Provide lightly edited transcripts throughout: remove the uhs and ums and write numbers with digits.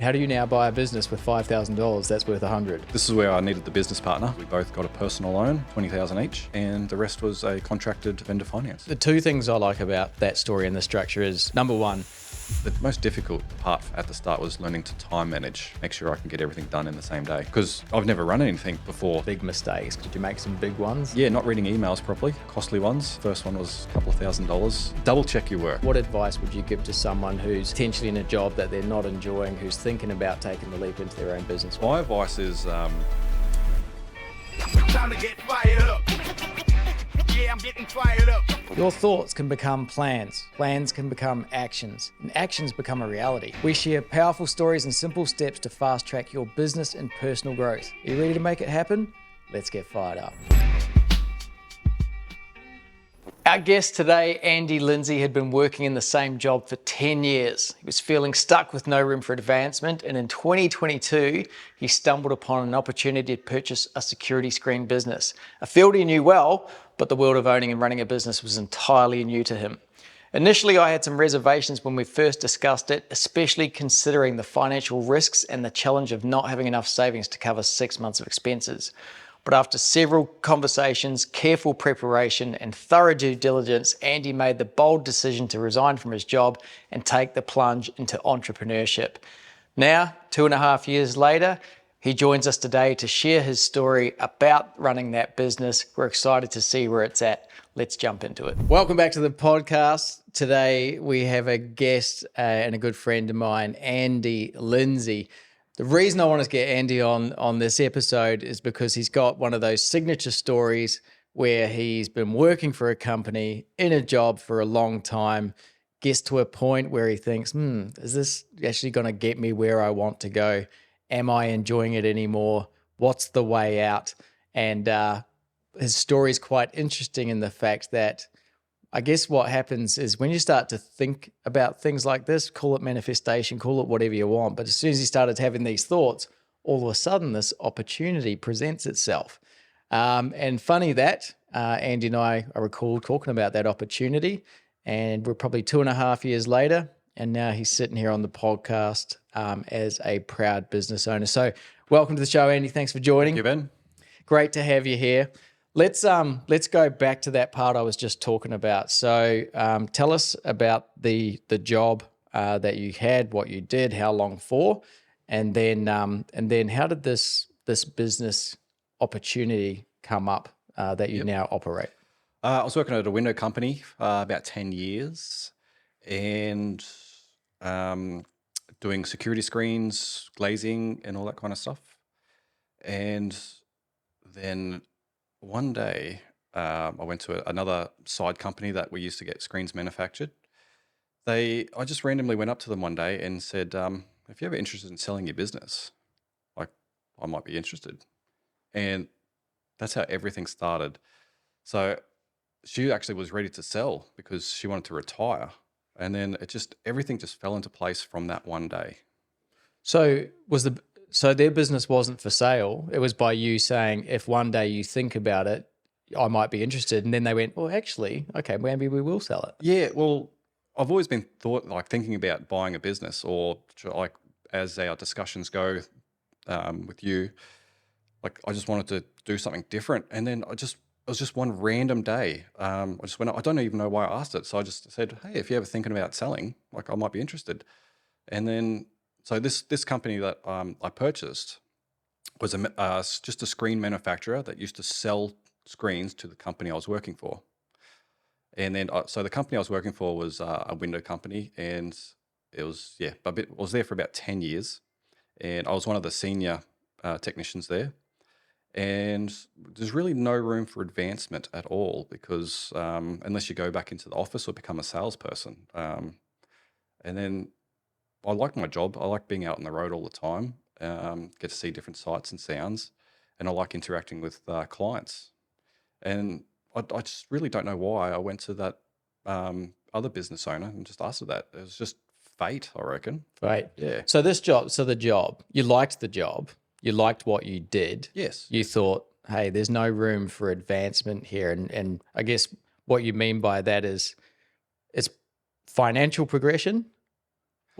How do you now buy a business with $5,000 that's worth $100? This is where I needed the business partner. We both got a personal loan, $20,000 each, and the rest was a contracted vendor finance. The two things I like about that story and the structure is, number one, The most difficult part at the start was learning to time manage, make sure I can get everything done in the same day. Because I've never run anything before. big mistakes. Did you make some big ones? Yeah, not reading emails properly, costly ones. First one was a couple of $1,000s. Double check your work. What advice would you give to someone who's potentially in a job that they're not enjoying, who's thinking about taking the leap into their own business? My advice is Time to get fired up. Yeah, I'm getting fired up. Your thoughts can become plans, plans can become actions, and actions become a reality. We share powerful stories and simple steps to fast track your business and personal growth. Are you ready to make it happen? Let's get fired up. Our guest today, Andy Lindsay, had been working in the same job for 10 years. He was feeling stuck with no room for advancement, and in 2022, he stumbled upon an opportunity to purchase a security screen business, a field he knew well, but the world of owning and running a business was entirely new to him. Initially, I had some reservations when we first discussed it, especially considering the financial risks and the challenge of not having enough savings to cover 6 months of expenses. But after several conversations, careful preparation, and thorough due diligence, Andy made the bold decision to resign from his job and take the plunge into entrepreneurship. Now, 2.5 years later, he joins us today to share his story about running that business. We're excited to see where it's at. Let's jump into it. Welcome back to the podcast. Today, we have a guest and a good friend of mine, Andy Lindsay. The reason I want to get Andy on this episode is because he's got one of those signature stories where he's been working for a company in a job for a long time, gets to a point where he thinks, is this actually going to get me where I want to go? Am I enjoying it anymore? What's the way out? And his story is quite interesting in the fact that I guess what happens is when you start to think about things like this, call it manifestation, call it whatever you want, but as soon as he started having these thoughts, all of a sudden this opportunity presents itself. And funny that, Andy and I recall talking about that opportunity, and we're probably 2.5 years later, and now he's sitting here on the podcast as a proud business owner. So welcome to the show, Andy. Thanks for joining. Thank you, Ben. Great to have you here. Let's go back to that part I was just talking about. So tell us about the job that you had, what you did, how long for, and then how did this business opportunity come up that you now operate? I was working at a window company about 10 years and doing security screens, glazing, and all that kind of stuff. And then one day, I went to another side company that we used to get screens manufactured. I just randomly went up to them one day and said, if you're ever interested in selling your business, like I might be interested. And that's how everything started. So she actually was ready to sell because she wanted to retire. And then everything just fell into place from that one day. So their business wasn't for sale. It was by you saying, if one day you think about it, I might be interested. And then they went, well, actually, okay, maybe we will sell it. Yeah, well, I've always been thinking about buying a business, or like as our discussions go with you, like I just wanted to do something different. And then it was just one random day. I just went, I don't even know why I asked it. So I just said, hey, if you're ever thinking about selling, like I might be interested. And then so this company that I purchased was just a screen manufacturer that used to sell screens to the company I was working for. And then so the company I was working for was a window company, and it was I was there for about 10 years, and I was one of the senior technicians there. And there's really no room for advancement at all because unless you go back into the office or become a salesperson, and then. I like my job. I like being out on the road all the time, get to see different sights and sounds, and I like interacting with clients. And I just really don't know why I went to that other business owner and just asked her that. It was just fate, I reckon. Right. Yeah. So the job, you liked the job, you liked what you did. Yes. You thought, hey, there's no room for advancement here. And I guess what you mean by that is it's financial progression.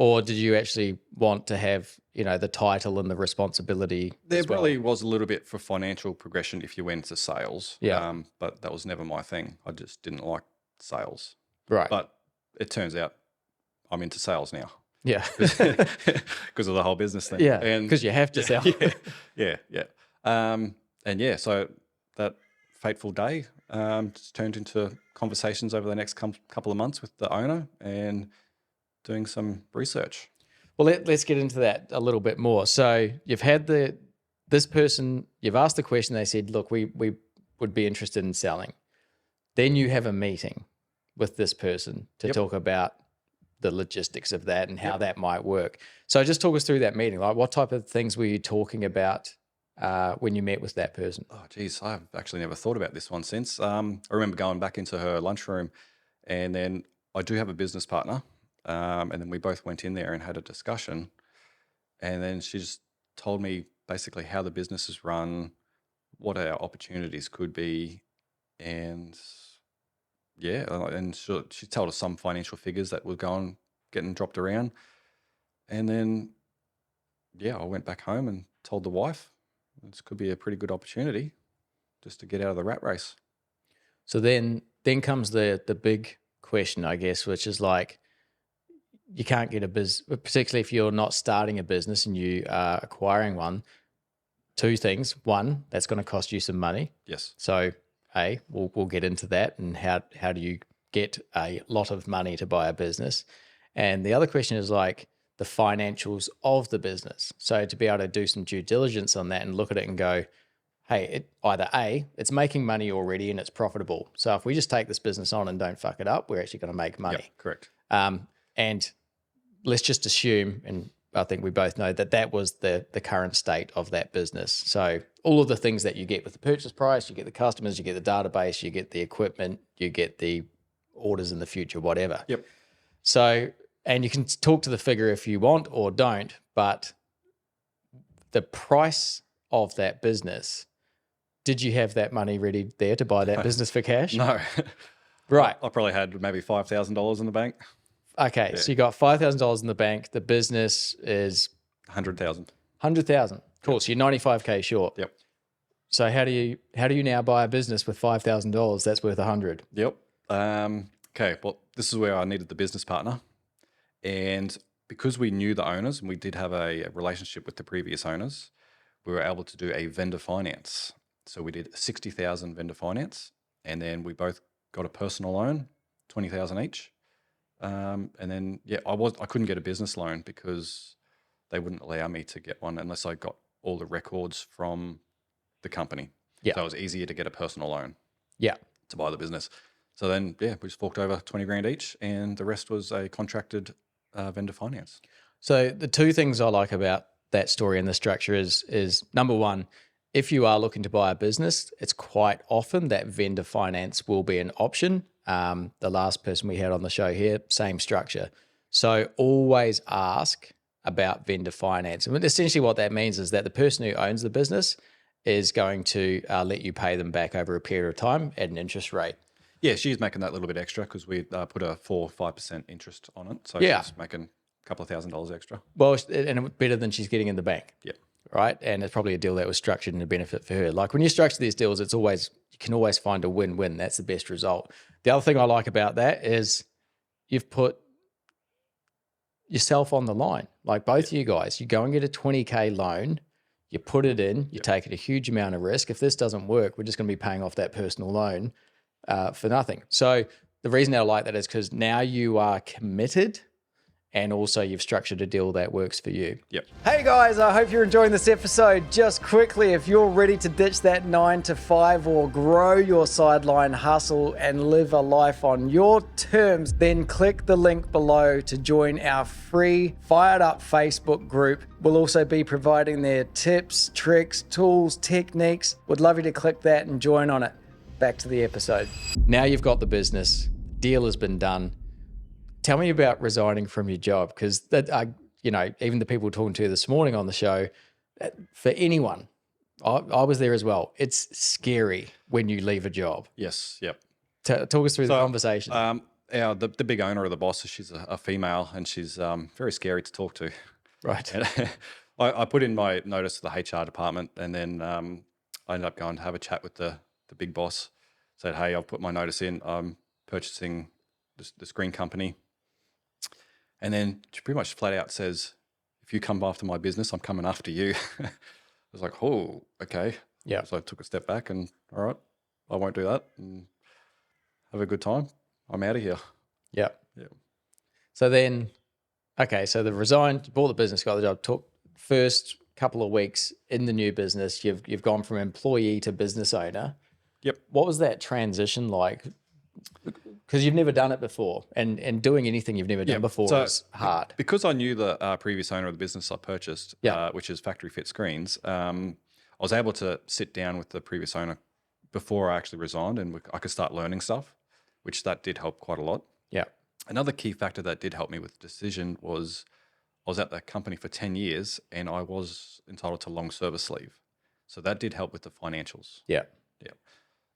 Or did you actually want to have, the title and the responsibility? There as well? probably was a little bit for financial progression if you went into sales. Yeah. But that was never my thing. I just didn't like sales. Right. But it turns out I'm into sales now Yeah. because of the whole business thing. Yeah. And Because you have to sell. yeah. So that fateful day just turned into conversations over the next couple of months with the owner and doing some research. Well, let's get into that a little bit more. So you've had this person, you've asked the question, they said, look, we would be interested in selling. Then you have a meeting with this person to talk about the logistics of that and how that might work. So just talk us through that meeting. Like, what type of things were you talking about when you met with that person? Oh, geez, I've actually never thought about this one since. I remember going back into her lunchroom, and then I do have a business partner, and then we both went in there and had a discussion, and then she just told me basically how the business is run, what our opportunities could be, and and she told us some financial figures that were getting dropped around, and then I went back home and told the wife this could be a pretty good opportunity just to get out of the rat race. So then comes the big question, I guess, which is like, you can't get a business, particularly if you're not starting a business and you are acquiring one. Two things. One, that's going to cost you some money. Yes. So we'll get into that, and how do you get a lot of money to buy a business? And the other question is like the financials of the business. So to be able to do some due diligence on that and look at it and go, hey, it's making money already and it's profitable. So if we just take this business on and don't fuck it up, we're actually going to make money. Yep, correct. And let's just assume, and I think we both know that was the current state of that business. So all of the things that you get with the purchase price, you get the customers, you get the database, you get the equipment, you get the orders in the future, whatever. Yep. So, and you can talk to the figure if you want or don't, but the price of that business, did you have that money ready there to buy that business for cash? No. Right. I probably had maybe $5,000 in the bank. Okay, so you got $5,000 in the bank. The business is 100,000. 100,000. Cool. So you're 95K short. Yep. So how do you now buy a business with $5,000 that's worth 100? Yep. Okay. Well, this is where I needed the business partner, and because we knew the owners and we did have a relationship with the previous owners, we were able to do a vendor finance. So we did 60,000 vendor finance, and then we both got a personal loan, 20,000 each. And then I couldn't get a business loan because they wouldn't allow me to get one unless I got all the records from the company. Yeah. So it was easier to get a personal loan. Yeah. To buy the business. So then, we just forked over 20 grand each, and the rest was a contracted vendor finance. So the two things I like about that story and the structure is number one, if you are looking to buy a business, it's quite often that vendor finance will be an option. The last person we had on the show here, same structure. So always ask about vendor finance. And essentially what that means is that the person who owns the business is going to let you pay them back over a period of time at an interest rate. Yeah, she's making that little bit extra because we put a 4 or 5% interest on it. So Yeah. she's making a couple of $1,000s extra. Well, and better than she's getting in the bank. Yeah. Right. And it's probably a deal that was structured in a benefit for her. Like when you structure these deals, you can always find a win-win. That's the best result. The other thing I like about that is you've put yourself on the line. Like both of you guys, you go and get a 20K loan, you put it in, you're taking a huge amount of risk. If this doesn't work, we're just going to be paying off that personal loan for nothing. So the reason I like that is because now you are committed, and also you've structured a deal that works for you. Yep. Hey guys, I hope you're enjoying this episode. Just quickly, if you're ready to ditch that 9-to-5 or grow your sideline hustle and live a life on your terms, then click the link below to join our free Fired Up Facebook group. We'll also be providing their tips, tricks, tools, techniques. Would love you to click that and join on it. Back to the episode. Now you've got the business, deal has been done. Tell me about resigning from your job, because even the people talking to you this morning on the show, for anyone, I was there as well. It's scary when you leave a job. Yes. Yep. Talk us through the conversation. the big owner of the boss, she's a female, and she's very scary to talk to. Right. And I put in my notice to the HR department, and then I ended up going to have a chat with the big boss. Said, hey, I've put my notice in. I'm purchasing the screen company. And then she pretty much flat out says, if you come after my business, I'm coming after you. I was like, oh, okay. Yeah. So I took a step back and, all right, I won't do that. And have a good time. I'm out of here. Yeah. Yeah. So then, okay, so they've resigned, bought the business, got the job. Took first couple of weeks in the new business, you've gone from employee to business owner. Yep. What was that transition like? Because you've never done it before, and doing anything you've never done before is hard. Because I knew the previous owner of the business I purchased, which is Factory Fit Screens, I was able to sit down with the previous owner before I actually resigned, and I could start learning stuff, which that did help quite a lot. Yeah. Another key factor that did help me with the decision was I was at that company for 10 years and I was entitled to long service leave. So that did help with the financials. Yeah.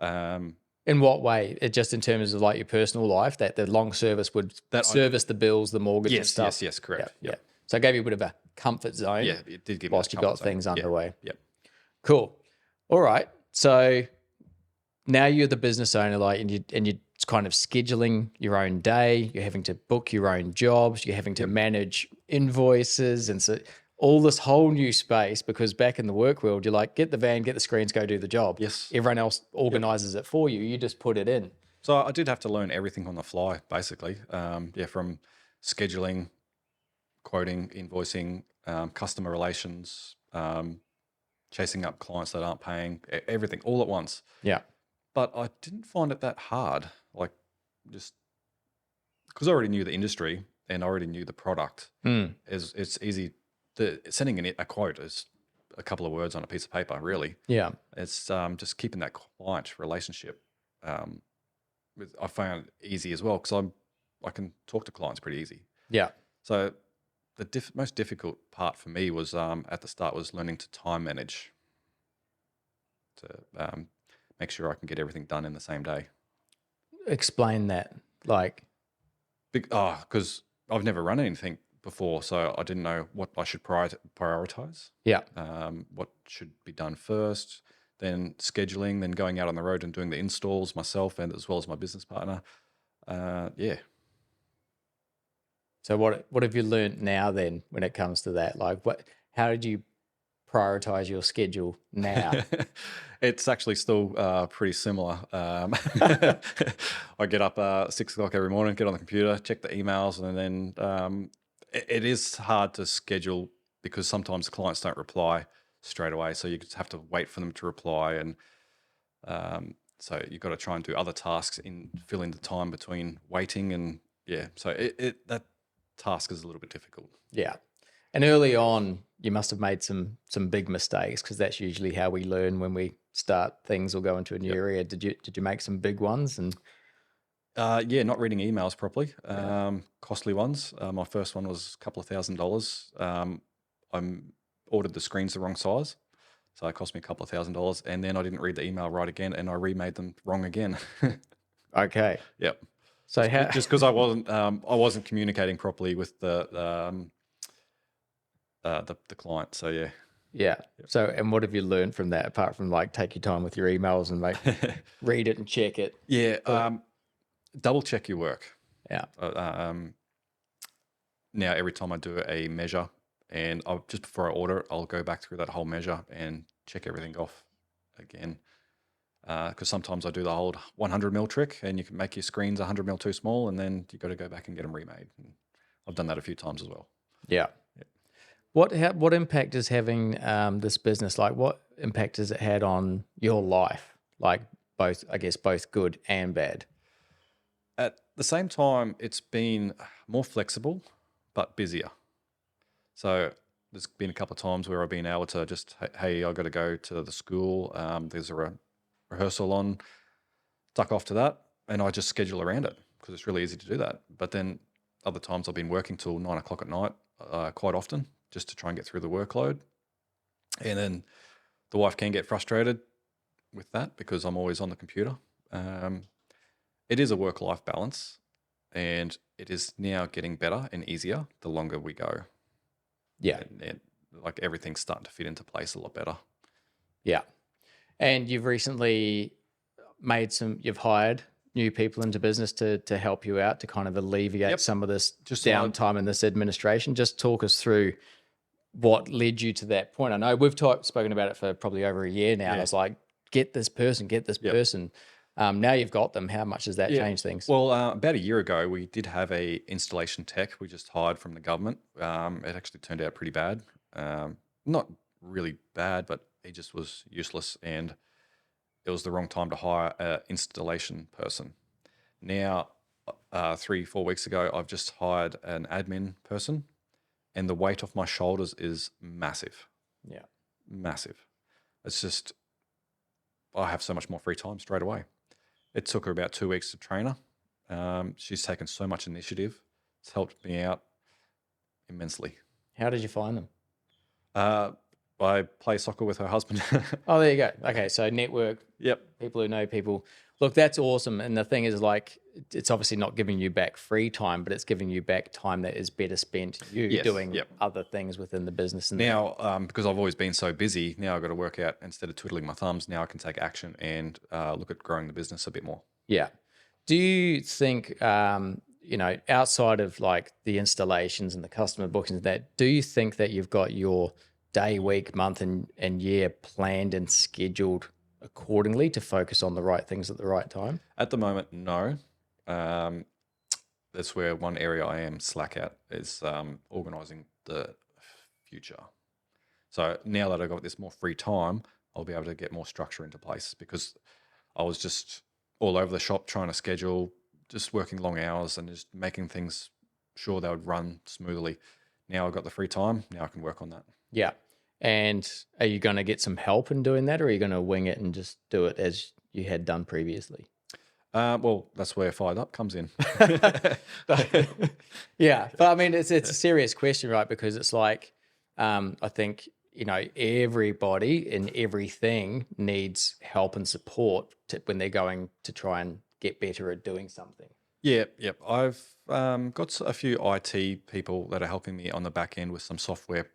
Yeah. In what way? It just in terms of like your personal life, that the long service would service the bills, the mortgage and stuff? Yes, correct. Yeah. So it gave you a bit of a comfort zone. Yeah, it did give me whilst you got things underway. Yep. Cool. All right. So now you're the business owner, like, and you're kind of scheduling your own day. You're having to book your own jobs. You're having to manage invoices, and so all this whole new space. Because back in the work world, you're like, get the van, get the screens, go do the job. Yes. Everyone else organizes it for you. You just put it in. So I did have to learn everything on the fly, basically. From scheduling, quoting, invoicing, customer relations, chasing up clients that aren't paying, everything all at once. Yeah. But I didn't find it that hard, like just because I already knew the industry and I already knew the product. It's easy. Sending a quote is a couple of words on a piece of paper, really. Yeah. It's just keeping that client relationship. I found easy as well because I can talk to clients pretty easy. Yeah. So the most difficult part for me was at the start was learning to time manage, to make sure I can get everything done in the same day. Explain that. Like, because I've never run anything before, so I didn't know what I should prioritize. yeah. What should be done first, then scheduling, then going out on the road and doing the installs myself and as well as my business partner. So what have you learned now then when it comes to that? Like, how did you prioritize your schedule now? It's actually still pretty similar. I get up 6 o'clock every morning, get on the computer, check the emails, and then it is hard to schedule because sometimes clients don't reply straight away. So you just have to wait for them to reply. And so you've got to try and do other tasks in filling the time between waiting and so that task is a little bit difficult. Yeah. And early on, you must have made some big mistakes, because that's usually how we learn when we start things or go into a new area. Did you make some big ones? And not reading emails properly, costly ones. My first one was a couple of $1,000s. I ordered the screens the wrong size, so it cost me a couple of $1,000, and then I didn't read the email right again, and I remade them wrong again. Okay. Yep. So just because I wasn't communicating properly with the client. So yeah. Yeah. So, and what have you learned from that, apart from like take your time with your emails and read it and check it? Yeah. Double check your work. Yeah. Now every time I do a measure, and just before I order it, I'll go back through that whole measure and check everything off again. Because sometimes I do the whole 100 mil trick, and you can make your screens 100 mil too small, and then you got to go back and get them remade. And I've done that a few times as well. Yeah. What impact is having this business? Like, what impact has it had on your life? Like both good and bad. At the same time, it's been more flexible, but busier. So there's been a couple of times where I've been able to just, hey, I've got to go to the school. There's a rehearsal on, duck off to that, and I just schedule around it because it's really easy to do that. But then other times I've been working till 9 o'clock at night quite often, just to try and get through the workload. And then the wife can get frustrated with that because I'm always on the computer. It is a work-life balance. and it is now getting better and easier the longer we go. Yeah. And like everything's starting to fit into place a lot better. Yeah. And you've recently you've hired new people into business to help you out to kind of alleviate some of this downtime in this administration. Just talk us through what led you to that point. I know we've spoken about it for probably over a year now. And it's like, get this person. Now you've got them. How much does that change things? Well, about a year ago, we did have a installation tech we just hired from the government. It actually turned out pretty bad. Not really bad, but he just was useless, and it was the wrong time to hire an installation person. Now, 3-4 weeks ago, I've just hired an admin person, and the weight off my shoulders is massive. Yeah. Massive. It's just, I have so much more free time straight away. It took her about 2 weeks to train her. She's taken so much initiative. It's helped me out immensely. How did you find them? I play soccer with her husband. Oh, there you go. Okay, so network. Yep. People who know people. Look, that's awesome. And the thing is, like, it's obviously not giving you back free time, but it's giving you back time that is better spent doing other things within the business. And now, because I've always been so busy, now I've got to work out, instead of twiddling my thumbs, now I can take action and look at growing the business a bit more. Yeah. Do you think, outside of like the installations and the customer bookings, do you think that you've got your day, week, month, and year planned and scheduled accordingly to focus on the right things at the right time? At the moment, no. That's where one area I am slack at is organising the future. So now that I've got this more free time, I'll be able to get more structure into place, because I was just all over the shop trying to schedule, just working long hours and just making things sure they would run smoothly. Now I've got the free time, now I can work on that. Yeah. And are you going to get some help in doing that, or are you going to wing it and just do it as you had done previously? Well, that's where Fired Up comes in. Yeah. But I mean, it's a serious question, right? Because it's like, I think, everybody in everything needs help and support when they're going to try and get better at doing something. Yep. I've got a few IT people that are helping me on the back end with some software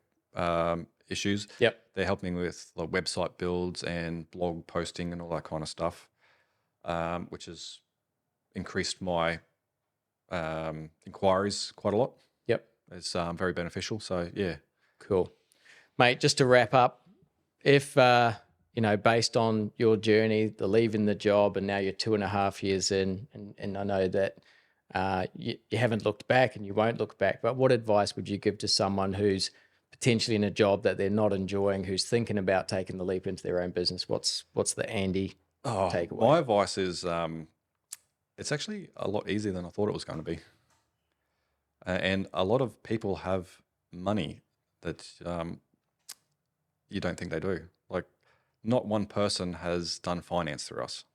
issues. Yep. They're helping me with like website builds and blog posting and all that kind of stuff, which has increased my inquiries quite a lot. Yep. It's very beneficial. So, yeah. Cool. Mate, just to wrap up, if, based on your journey, the leaving the job, and now you're 2.5 years in, and I know that you haven't looked back and you won't look back, but what advice would you give to someone who's potentially in a job that they're not enjoying, who's thinking about taking the leap into their own business? What's the Andy takeaway? My advice is it's actually a lot easier than I thought it was going to be. And a lot of people have money that you don't think they do. Like, not one person has done finance through us.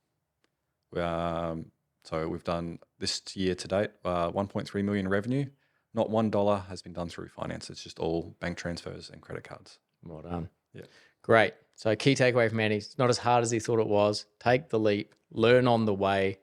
So we've done this year to date, 1.3 million revenue. Not $1 has been done through finance. It's just all bank transfers and credit cards. Well done. Yeah. Great. So key takeaway from Andy, it's not as hard as he thought it was. Take the leap, learn on the way,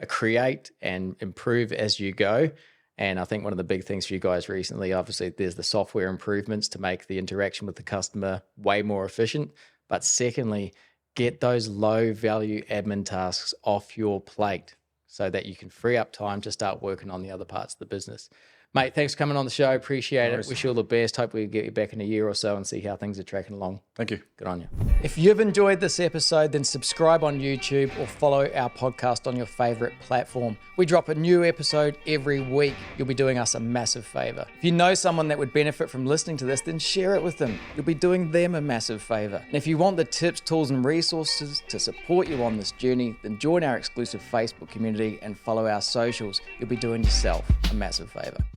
create and improve as you go. And I think one of the big things for you guys recently, obviously, there's the software improvements to make the interaction with the customer way more efficient. But secondly, get those low value admin tasks off your plate so that you can free up time to start working on the other parts of the business. Mate, thanks for coming on the show. Appreciate it. Wish you all the best. Hope we get you back in a year or so and see how things are tracking along. Thank you. Good on you. If you've enjoyed this episode, then subscribe on YouTube or follow our podcast on your favorite platform. We drop a new episode every week. You'll be doing us a massive favor. If you know someone that would benefit from listening to this, then share it with them. You'll be doing them a massive favor. And if you want the tips, tools, and resources to support you on this journey, then join our exclusive Facebook community and follow our socials. You'll be doing yourself a massive favor.